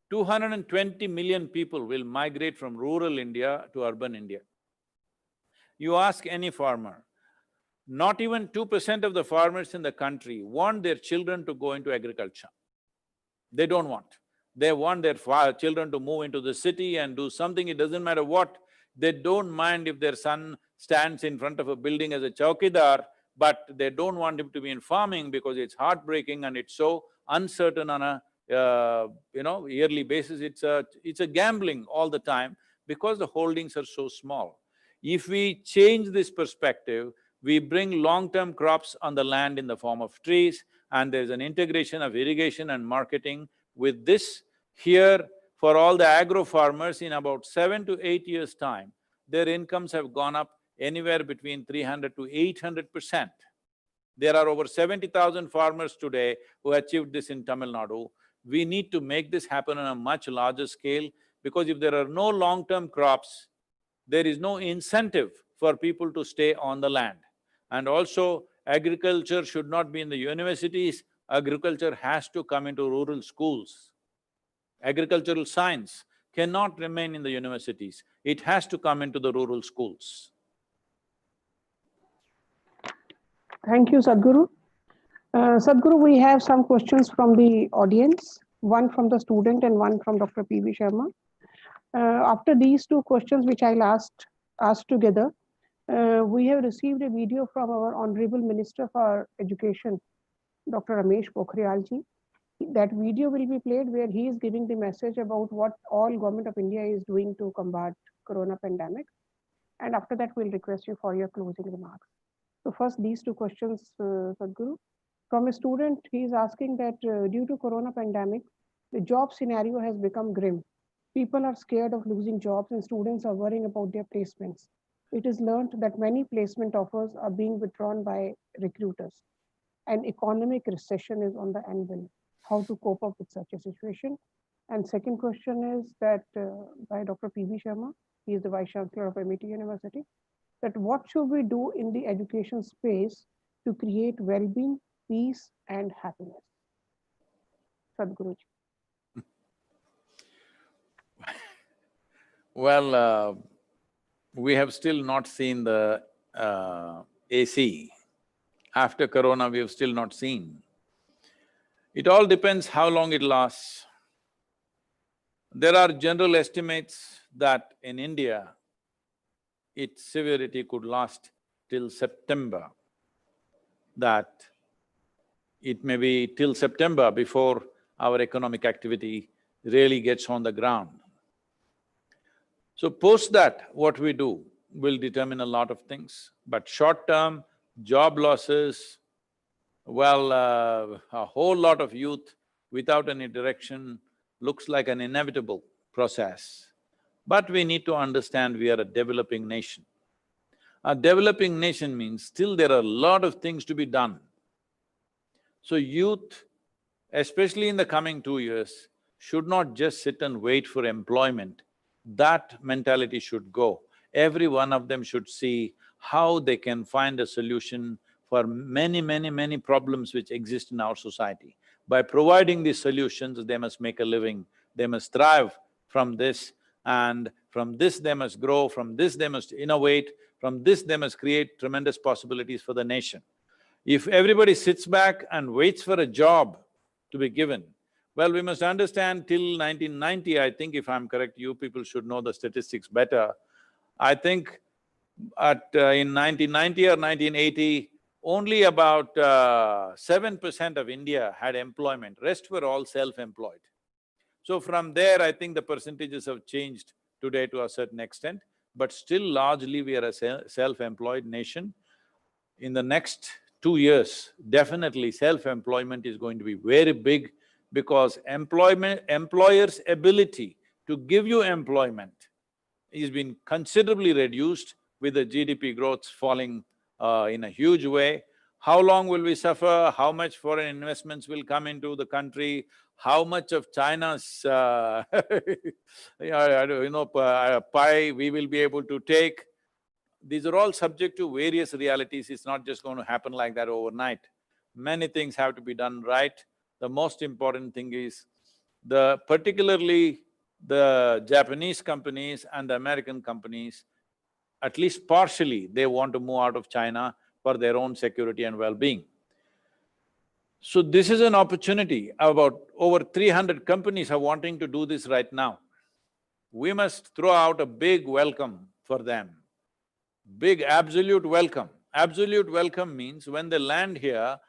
220 million people will migrate from rural India to urban India. You ask any farmer, not even 2% of the farmers in the country want their children to go into agriculture. They don't want. They want their children to move into the city and do something, it doesn't matter what. They don't mind if their son stands in front of a building as a chowkidar, but they don't want him to be in farming because it's heartbreaking and it's so uncertain on a yearly basis. It's a gambling all the time because the holdings are so small. If we change this perspective, we bring long-term crops on the land in the form of trees, and there's an integration of irrigation and marketing. With this, here, for all the agro farmers, in about 7 to 8 years' time, their incomes have gone up anywhere between 300 to 800%. There are over 70,000 farmers today who achieved this in Tamil Nadu. We need to make this happen on a much larger scale, because if there are no long-term crops, there is no incentive for people to stay on the land. And also, agriculture should not be in the universities, agriculture has to come into rural schools. Agricultural science cannot remain in the universities, it has to come into the rural schools. Thank you, Sadhguru. Sadhguru, we have some questions from the audience, one from the student and one from Dr. P.V. Sharma. After these two questions, which I'll ask together, We have received a video from our Honorable Minister for Education, Dr. Ramesh Pokhriyalji. That video will be played where he is giving the message about what all Government of India is doing to combat Corona pandemic. And after that, we'll request you for your closing remarks. So first, these two questions, Sadhguru. From a student, he is asking that due to Corona pandemic, the job scenario has become grim. People are scared of losing jobs and students are worrying about their placements. It is learned that many placement offers are being withdrawn by recruiters. An economic recession is on the anvil. How to cope up with such a situation? And second question is that by Dr. P.V. Sharma, he is the Vice-Chancellor of MIT University, that what should we do in the education space to create well-being, peace, and happiness? Sadhguruji. Well, we have still not seen the AC. After Corona, we have still not seen. It all depends how long it lasts. There are general estimates that in India, its severity could last till September, that it may be till September before our economic activity really gets on the ground. So post that, what we do will determine a lot of things, but short-term, job losses, well, a whole lot of youth without any direction looks like an inevitable process. But we need to understand we are a developing nation. A developing nation means still there are a lot of things to be done. So youth, especially in the coming 2 years, should not just sit and wait for employment. That mentality should go. Every one of them should see how they can find a solution for many problems which exist in our society. By providing these solutions, they must make a living, they must thrive from this, and from this they must grow, from this they must innovate, from this they must create tremendous possibilities for the nation. If everybody sits back and waits for a job to be given, well, we must understand till 1990, I think if I'm correct, you people should know the statistics better. I think in 1990 or 1980, only about 7% of India had employment, rest were all self-employed. So from there, I think the percentages have changed today to a certain extent, but still largely we are a self-employed nation. In the next 2 years, definitely self-employment is going to be very big because employers' ability to give you employment is been considerably reduced with the GDP growth falling in a huge way. How long will we suffer? How much foreign investments will come into the country? How much of China's pie we will be able to take? These are all subject to various realities, it's not just going to happen like that overnight. Many things have to be done right. The most important thing is particularly the Japanese companies and the American companies, at least partially, they want to move out of China for their own security and well-being. So this is an opportunity. About over 300 companies are wanting to do this right now. We must throw out a big welcome for them. Big absolute welcome. Absolute welcome means when they land here,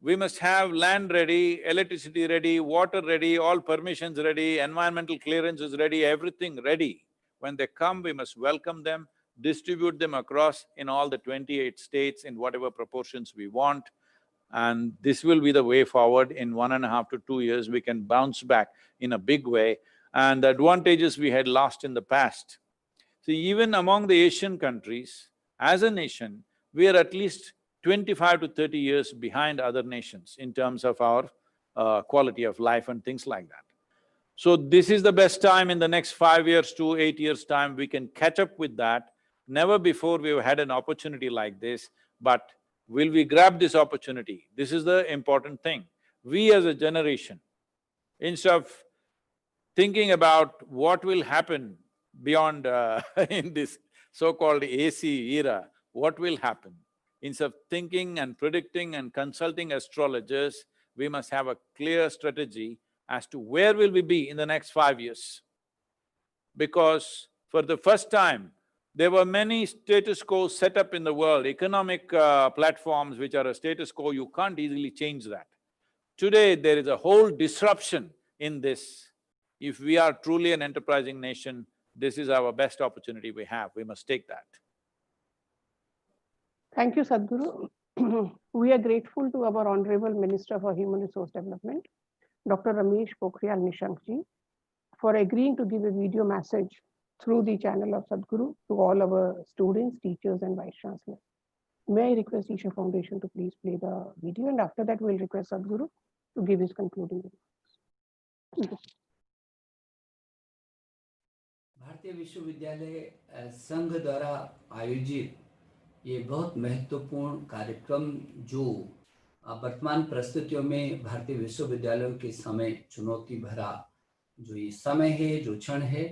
we must have land ready, electricity ready, water ready, all permissions ready, environmental clearances ready, everything ready. When they come, we must welcome them, distribute them across in all the 28 states in whatever proportions we want. And this will be the way forward. In 1.5 to 2 years, we can bounce back in a big way. And the advantages we had lost in the past. See, even among the Asian countries, as a nation, we are at least 25 to 30 years behind other nations in terms of our quality of life and things like that. So this is the best time. In the next 5 years to 8 years' time, we can catch up with that. Never before we've had an opportunity like this, but will we grab this opportunity? This is the important thing. We as a generation, instead of thinking about what will happen beyond in this so-called AC era, what will happen? Instead of thinking and predicting and consulting astrologers, we must have a clear strategy as to where will we be in the next 5 years. Because for the first time, There were many status quo set up in the world, economic platforms which are a status quo, you can't easily change that. Today, there is a whole disruption in this. If we are truly an enterprising nation, this is our best opportunity we have, we must take that. Thank you, Sadhguru. We are grateful to our Honorable Minister for Human Resource Development, Dr. Ramesh Pokhriyal Nishank ji, for agreeing to give a video message through the channel of Sadhguru to all our students, teachers, and Vice-Chancellors. May I request Isha Foundation to please play the video, and after that we'll request Sadhguru to give his concluding remarks. भारतीय विश्वविद्यालय संघ द्वारा आयोजित ये बहुत महत्वपूर्ण कार्यक्रम जो वर्तमान परिस्थितियों में भारतीय विश्वविद्यालयों के समय चुनौती भरा जो ये समय है, जो क्षण है,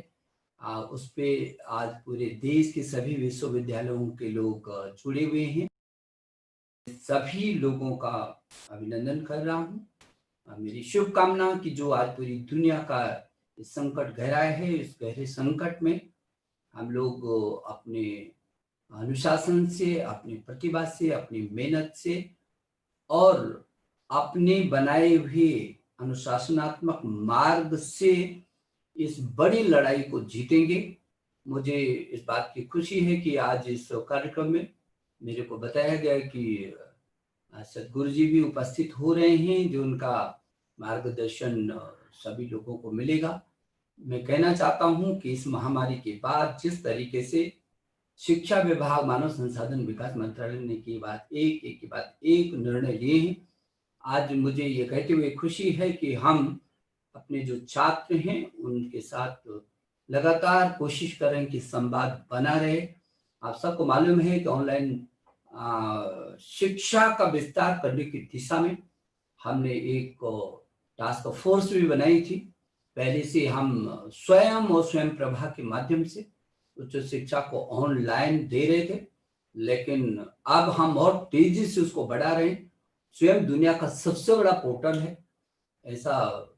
उस पे आज पूरे देश के सभी विश्वविद्यालयों के लोग जुड़े हुए हैं। सभी लोगों का अभिनंदन कर रहा हूँ। मेरी शुभकामना कि जो आज पूरी दुनिया का इस संकट गहरा है, इस गहरे संकट में हम लोग अपने अनुशासन से, अपनी प्रतिभा से, अपनी मेहनत से और अपने बनाए हुए अनुशासनात्मक मार्ग से इस बड़ी लड़ाई को जीतेंगे। मुझे इस बात की खुशी है कि आज इस कार्यक्रम में मेरे को बताया गया कि सदगुरु जी भी उपस्थित हो रहे हैं, जो उनका मार्गदर्शन सभी लोगों को मिलेगा। मैं कहना चाहता हूं कि इस महामारी के बाद जिस तरीके से शिक्षा विभाग, मानव संसाधन विकास मंत्रालय ने की बात एक के बाद एक निर्णय लिए हैं, आज मुझे ये कहते हुए खुशी है कि हम अपने जो छात्र हैं उनके साथ लगातार कोशिश करें कि संवाद बना रहे। आप सबको मालूम है कि ऑनलाइन शिक्षा का विस्तार करने की दिशा में हमने एक टास्क फोर्स भी बनाई थी। पहले से हम स्वयं और स्वयं प्रभा के माध्यम से उच्च शिक्षा को ऑनलाइन दे रहे थे, लेकिन अब हम और तेजी से उसको बढ़ा रहे हैं। स्वयं दुनिया का सबसे बड़ा पोर्टल है, ऐसा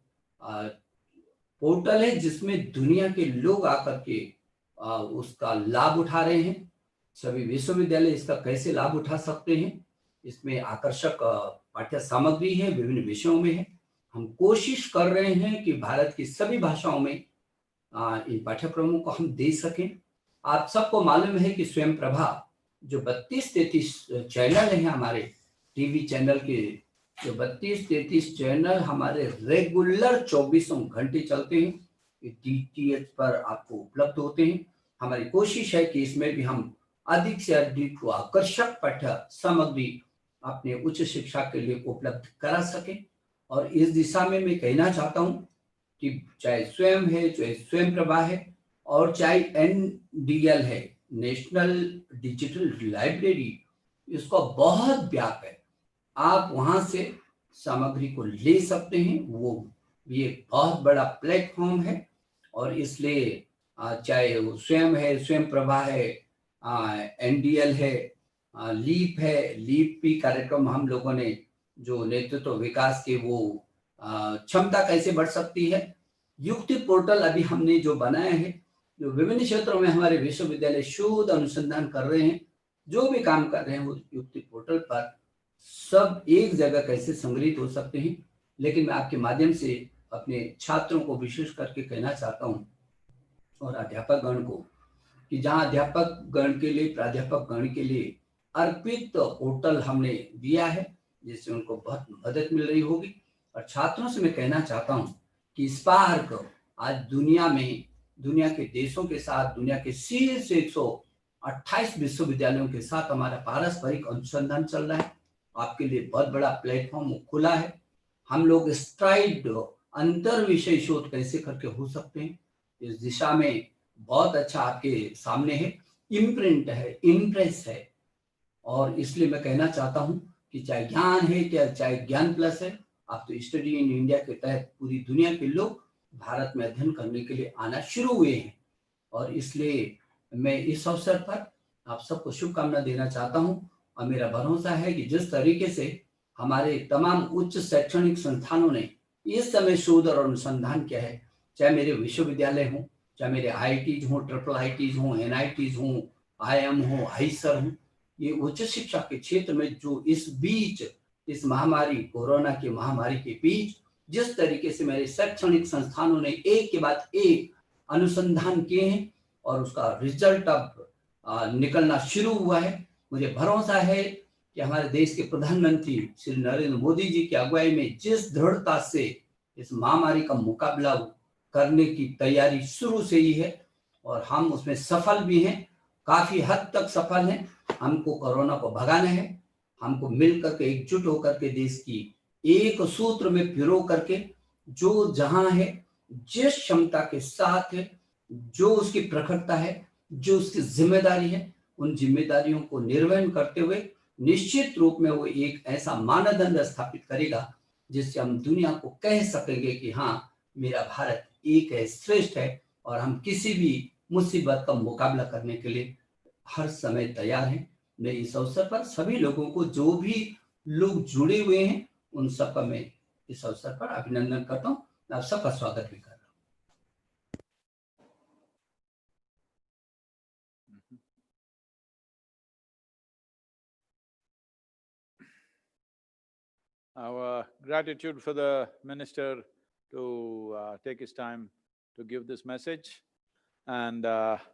पोर्टल है जिसमें दुनिया के लोग आकर के उसका लाभ उठा रहे हैं। सभी विश्वविद्यालय इसका कैसे लाभ उठा सकते हैं, इसमें आकर्षक पाठ्य सामग्री है, विभिन्न विषयों में है। हम कोशिश कर रहे हैं कि भारत की सभी भाषाओं में इन पाठ्यक्रमों को हम दे सकें। आप सबको मालूम है कि स्वयं प्रभा जो 32-33 चैनल हैं हमारे टीवी चैनल के, जो 32-33 चैनल हमारे रेगुलर 24 घंटे चलते हैं, DTH पर आपको उपलब्ध होते हैं। हमारी कोशिश है कि इसमें भी हम अधिक से अधिक आकर्षक पाठ्य सामग्री अपने उच्च शिक्षा के लिए उपलब्ध करा सकें। और इस दिशा में मैं कहना चाहता हूं कि चाहे स्वयं है, चाहे स्वयं प्रभा है, और चाहे NDL है, नेशनल डिजिटल लाइब्रेरी, इसका बहुत व्याप है। आप वहां से सामग्री को ले सकते हैं। वो ये बहुत बड़ा प्लेटफॉर्म है और इसलिए चाहे वो स्वयं है, स्वयं प्रभा है, NDL है, लीप है, लीप भी कार्यक्रम हम लोगों ने जो नेतृत्व विकास के वो क्षमता कैसे बढ़ सकती है, युक्ति पोर्टल अभी हमने जो बनाया है, जो विभिन्न क्षेत्रों में हमारे विश्वविद्यालय शोध अनुसंधान कर रहे हैं, जो भी काम कर रहे हैं, वो युक्ति पोर्टल पर सब एक जगह कैसे संग्रहित हो सकते हैं। लेकिन मैं आपके माध्यम से अपने छात्रों को विशेष करके कहना चाहता हूँ और अध्यापक गण को कि जहाँ अध्यापक गण के लिए, प्राध्यापक गण के लिए अर्पित पोर्टल हमने दिया है, जिससे उनको बहुत मदद मिल रही होगी। और छात्रों से मैं कहना चाहता हूँ कि स्पार्क आज दुनिया में, दुनिया के देशों के साथ, दुनिया के शीर्ष 128 विश्वविद्यालयों के साथ हमारा पारस्परिक अनुसंधान चल रहा है। आपके लिए बहुत बड़ा प्लेटफॉर्म खुला है। हम लोग स्ट्राइड अंतर विषय शोध कैसे करके हो सकते हैं, इस दिशा में बहुत अच्छा आपके सामने है, इम्प्रिंट है, इम्प्रेस है। और इसलिए मैं कहना चाहता हूँ कि चाहे ज्ञान है क्या, चाहे ज्ञान प्लस है, आप तो स्टडी इन इंडिया के तहत पूरी दुनिया के लोग भारत में अध्ययन करने के लिए आना शुरू हुए हैं। और इसलिए मैं इस अवसर पर आप सबको शुभकामना देना चाहता हूँ। और मेरा भरोसा है कि जिस तरीके से हमारे तमाम उच्च शैक्षणिक संस्थानों ने इस समय शोध और अनुसंधान किया है, चाहे मेरे विश्वविद्यालय हों, चाहे मेरे IITs हों, ट्रिपल IITs हों, NITs हों, IIM हों, आईसर हों, ये उच्च शिक्षा के क्षेत्र में जो इस बीच, इस महामारी, कोरोना की महामारी के बीच जिस तरीके से मेरे शैक्षणिक संस्थानों ने एक के बाद एक अनुसंधान किए हैं और उसका रिजल्ट अब निकलना शुरू हुआ है, मुझे भरोसा है कि हमारे देश के प्रधानमंत्री श्री नरेंद्र मोदी जी की अगुवाई में जिस दृढ़ता से इस महामारी का मुकाबला करने की तैयारी शुरू से ही है और हम उसमें सफल भी हैं, काफी हद तक सफल हैं। हमको कोरोना को भगाना है, हमको मिल करके एकजुट होकर के देश की एक सूत्र में पिरो करके जो जहां है, जिस क्षमता के साथ है, जो उसकी प्रखरता है, जो उसकी जिम्मेदारी है, उन जिम्मेदारियों को निर्वहन करते हुए निश्चित रूप में वो एक ऐसा मानदंड स्थापित करेगा जिससे हम दुनिया को कह सकेंगे कि हाँ, मेरा भारत एक है, श्रेष्ठ है और हम किसी भी मुसीबत का मुकाबला करने के लिए हर समय तैयार हैं। मैं इस अवसर पर सभी लोगों को, जो भी लोग जुड़े हुए हैं, उन सबका मैं इस अवसर पर अभिनंदन करता हूँ, आप सबका स्वागत भी कर रहा हूँ। Our gratitude for the minister to take his time to give this message, and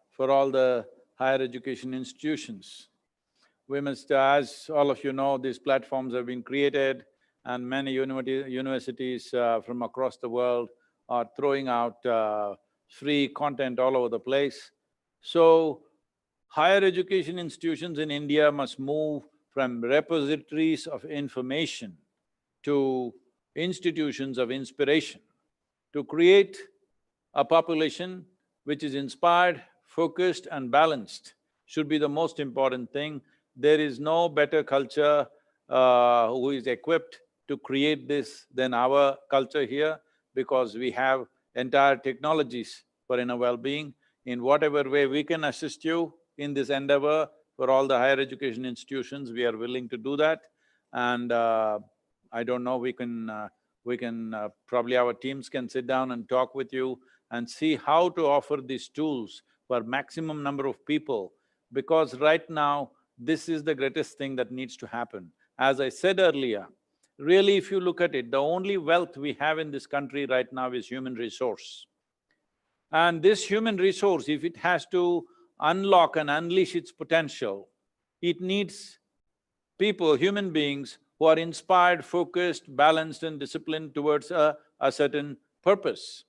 for all the higher education institutions. We must, as all of you know, these platforms have been created and many universities from across the world are throwing out free content all over the place. So, higher education institutions in India must move from repositories of information to institutions of inspiration, to create a population which is inspired, focused and balanced should be the most important thing. There is no better culture who is equipped to create this than our culture here, because we have entire technologies for inner well-being. In whatever way we can assist you in this endeavor for all the higher education institutions, we are willing to do that. And I don't know, we can probably our teams can sit down and talk with you and see how to offer these tools for maximum number of people, because right now, this is the greatest thing that needs to happen. As I said earlier, really if you look at it, the only wealth we have in this country right now is human resource. And this human resource, if it has to unlock and unleash its potential, it needs people, human beings who are inspired, focused, balanced and disciplined towards a certain purpose.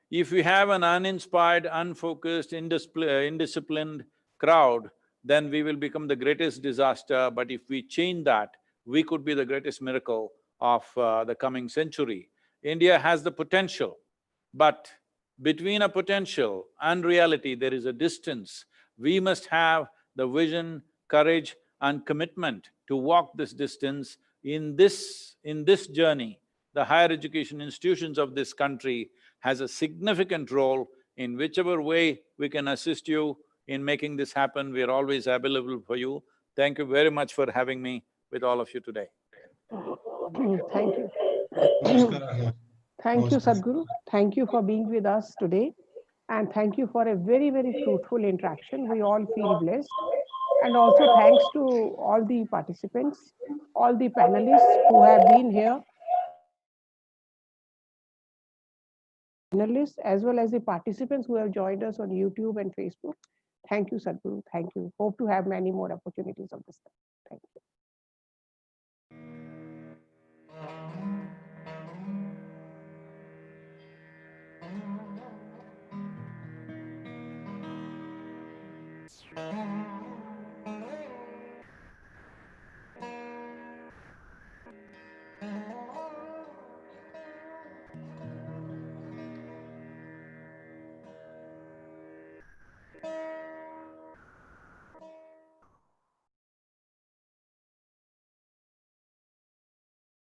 If we have an uninspired, unfocused, indisciplined crowd, then we will become the greatest disaster. But if we change that, we could be the greatest miracle of the coming century. India has the potential, but between a potential and reality, there is a distance. We must have the vision, courage and commitment to walk this distance. In this journey, the higher education institutions of this country has a significant role. In whichever way we can assist you in making this happen, we are always available for you. Thank you very much for having me with all of you today. Thank you. Namaskar. Thank you, Namaskar. Sadhguru. Thank you for being with us today. And thank you for a very, very fruitful interaction. We all feel blessed. And also thanks to all the participants, all the panelists who have been here, panelists as well as the participants who have joined us on YouTube and Facebook. Thank you, Sadhguru. Thank you. Hope to have many more opportunities of this time. Thank you.